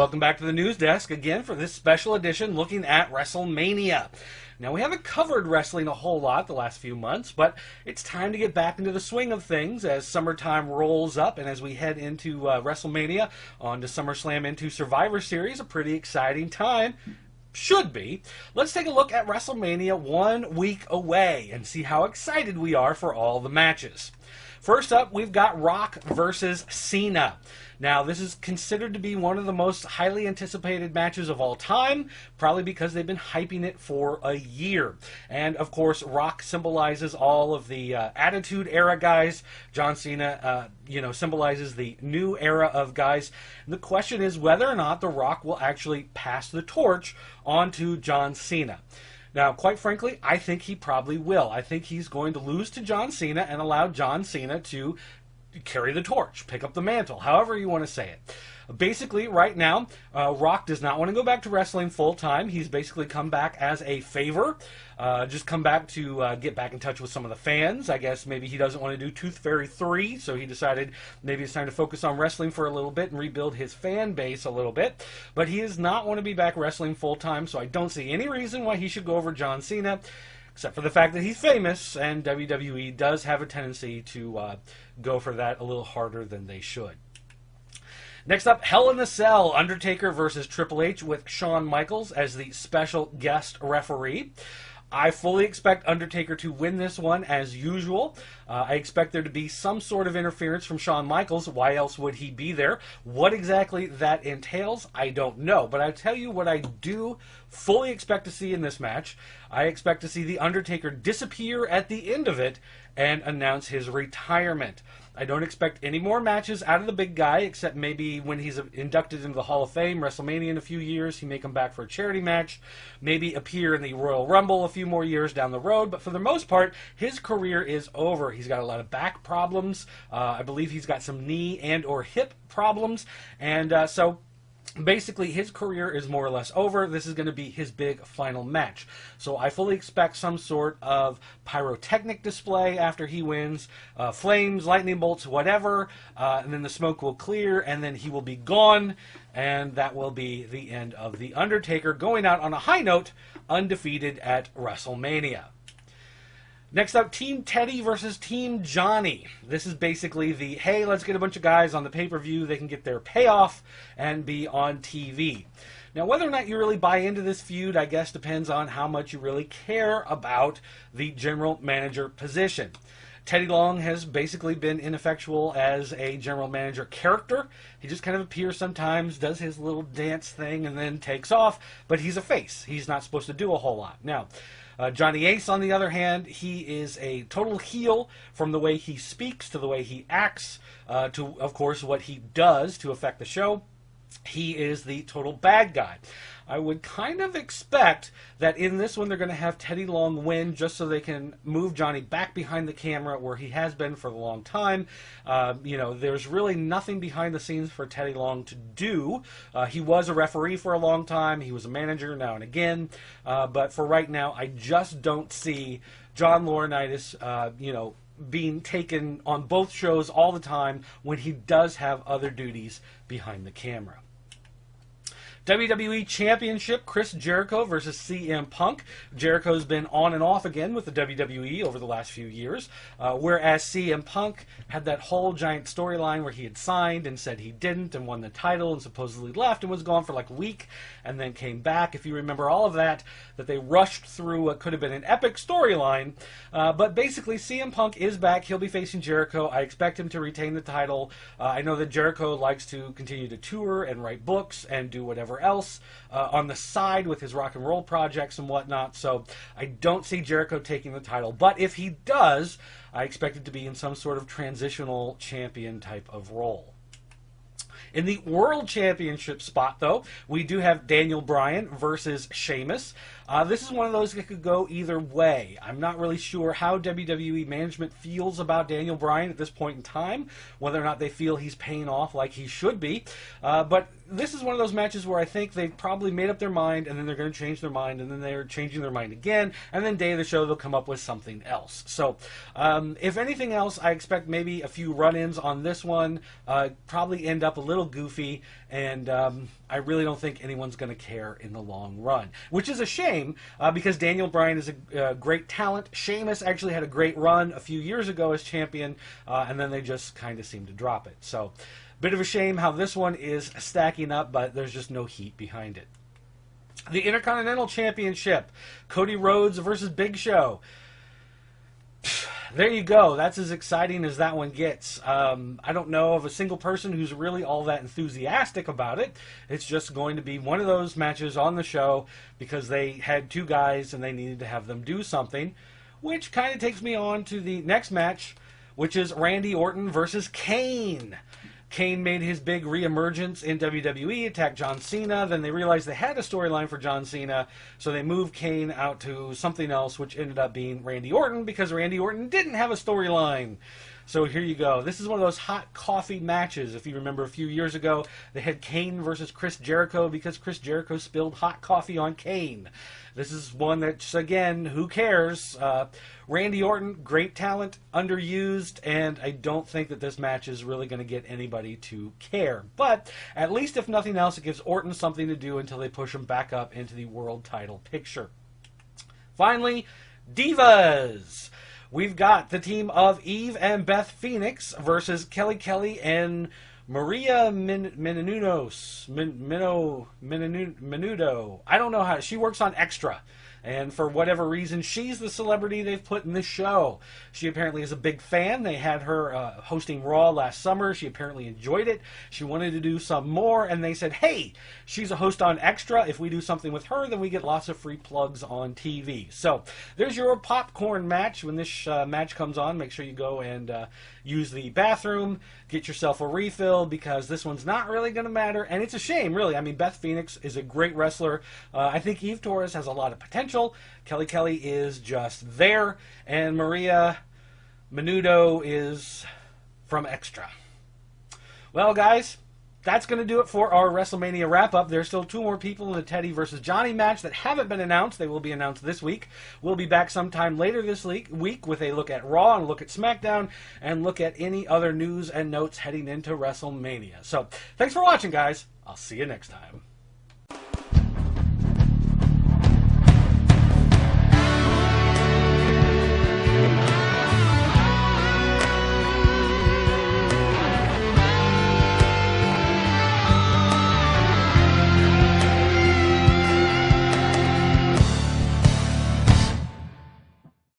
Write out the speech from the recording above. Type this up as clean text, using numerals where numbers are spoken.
welcome back to the news desk again for this special edition looking at WrestleMania. Now, we haven't covered wrestling a whole lot the last few months, but it's time to get back into the swing of things as summertime rolls up and as we head into WrestleMania, on to SummerSlam, into Survivor Series, a pretty exciting time. Should be. Let's take a look at WrestleMania 1 week away and see how excited we are for all the matches. First up, we've got Rock versus CENA. Now, this is considered to be one of the most highly anticipated matches of all time, probably because they've been hyping it for a year. And, of course, Rock symbolizes all of the Attitude Era guys. John Cena, symbolizes the new era of guys. And the question is whether or not The Rock will actually pass the torch on to John Cena. Now, quite frankly, I think he probably will. I think he's going to lose to John Cena and allow John Cena to carry the torch, pick up the mantle, however you want to say it. Basically, right now, Rock does not want to go back to wrestling full-time. He's basically come back as a favor, just come back to get back in touch with some of the fans. I guess maybe he doesn't want to do Tooth Fairy 3, so he decided maybe it's time to focus on wrestling for a little bit and rebuild his fan base a little bit. But he does not want to be back wrestling full-time, so I don't see any reason why he should go over John Cena, except for the fact that he's famous, and WWE does have a tendency to go for that a little harder than they should. Next up, Hell in a Cell, Undertaker versus Triple H with Shawn Michaels as the special guest referee. I fully expect Undertaker to win this one as usual. I expect there to be some sort of interference from Shawn Michaels. Why else would he be there? What exactly that entails, I don't know. But I tell you what I do fully expect to see in this match. I expect to see The Undertaker disappear at the end of it and announce his retirement. I don't expect any more matches out of the big guy, except maybe when he's inducted into the Hall of Fame, WrestleMania in a few years, he may come back for a charity match, maybe appear in the Royal Rumble a few more years down the road, but for the most part, his career is over. He's got a lot of back problems. I believe he's got some knee and or hip problems, and so basically, his career is more or less over. This is going to be his big final match. So I fully expect some sort of pyrotechnic display after he wins. Flames, lightning bolts, whatever. And then the smoke will clear, and then he will be gone. And that will be the end of The Undertaker, going out on a high note, undefeated at WrestleMania. Next up, Team Teddy versus Team Johnny. This is basically the, hey, let's get a bunch of guys on the pay-per-view, they can get their payoff and be on TV. Now, whether or not you really buy into this feud, I guess depends on how much you really care about the general manager position. Teddy Long has basically been ineffectual as a general manager character. He just kind of appears sometimes, does his little dance thing, and then takes off, but he's a face. He's not supposed to do a whole lot. Now, Johnny Ace, on the other hand, he is a total heel from the way he speaks to the way he acts to, of course, what he does to affect the show. He is the total bad guy. I would kind of expect that in this one they're going to have Teddy Long win just so they can move Johnny back behind the camera where he has been for a long time. There's really nothing behind the scenes for Teddy Long to do. He was a referee for a long time. He was a manager now and again. But for right now, I just don't see John Laurinaitis, being taken on both shows all the time when he does have other duties behind the camera. WWE Championship, Chris Jericho versus CM Punk. Jericho's been on and off again with the WWE over the last few years, whereas CM Punk had that whole giant storyline where he had signed and said he didn't and won the title and supposedly left and was gone for like a week and then came back. If you remember all of that they rushed through what could have been an epic storyline. But basically, CM Punk is back. He'll be facing Jericho. I expect him to retain the title. I know that Jericho likes to continue to tour and write books and do whatever else on the side with his rock and roll projects and whatnot, so I don't see Jericho taking the title, but if he does, I expect it to be in some sort of transitional champion type of role. In the World Championship spot, though, we do have Daniel Bryan versus Sheamus. This is one of those that could go either way. I'm not really sure how WWE management feels about Daniel Bryan at this point in time, whether or not they feel he's paying off like he should be. But this is one of those matches where I think they've probably made up their mind, and then they're going to change their mind, and then they're changing their mind again, and then day of the show they'll come up with something else. So, if anything else, I expect maybe a few run-ins on this one, probably end up a little little goofy, and I really don't think anyone's going to care in the long run, which is a shame because Daniel Bryan is a great talent. Sheamus actually had a great run a few years ago as champion, and then they just kind of seemed to drop it. So, bit of a shame how this one is stacking up, but there's just no heat behind it. The Intercontinental Championship, Cody Rhodes versus Big Show. There you go. That's as exciting as that one gets. I don't know of a single person who's really all that enthusiastic about it. It's just going to be one of those matches on the show because they had two guys and they needed to have them do something, which kind of takes me on to the next match, which is Randy Orton versus Kane. Kane made his big reemergence in WWE, attacked John Cena. Then they realized they had a storyline for John Cena, so they moved Kane out to something else, which ended up being Randy Orton, because Randy Orton didn't have a storyline. So here you go. This is one of those hot coffee matches. If you remember a few years ago, they had Kane versus Chris Jericho because Chris Jericho spilled hot coffee on Kane. This is one that's, again, who cares? Randy Orton, great talent, underused, and I don't think that this match is really going to get anybody to care. But at least, if nothing else, it gives Orton something to do until they push him back up into the world title picture. Finally, Divas. We've got the team of Eve and Beth Phoenix versus Kelly Kelly and Maria Menounos. I don't know how. She works on Extra. And for whatever reason, she's the celebrity they've put in this show. She apparently is a big fan. They had her hosting Raw last summer. She apparently enjoyed it. She wanted to do some more, and they said, hey, she's a host on Extra. If we do something with her, then we get lots of free plugs on TV. So there's your popcorn match. When this match comes on, make sure you go and use the bathroom, get yourself a refill, because this one's not really going to matter. And it's a shame, really. I mean, Beth Phoenix is a great wrestler. I think Eve Torres has a lot of potential. Kelly Kelly is just there, and Maria Menudo is from Extra. Well, guys, that's going to do it for our WrestleMania wrap-up. There's still two more people in the Teddy versus Johnny match that haven't been announced. They will be announced this week. We'll be back sometime later this week with a look at Raw and a look at SmackDown and look at any other news and notes heading into WrestleMania. So, thanks for watching, guys. I'll see you next time.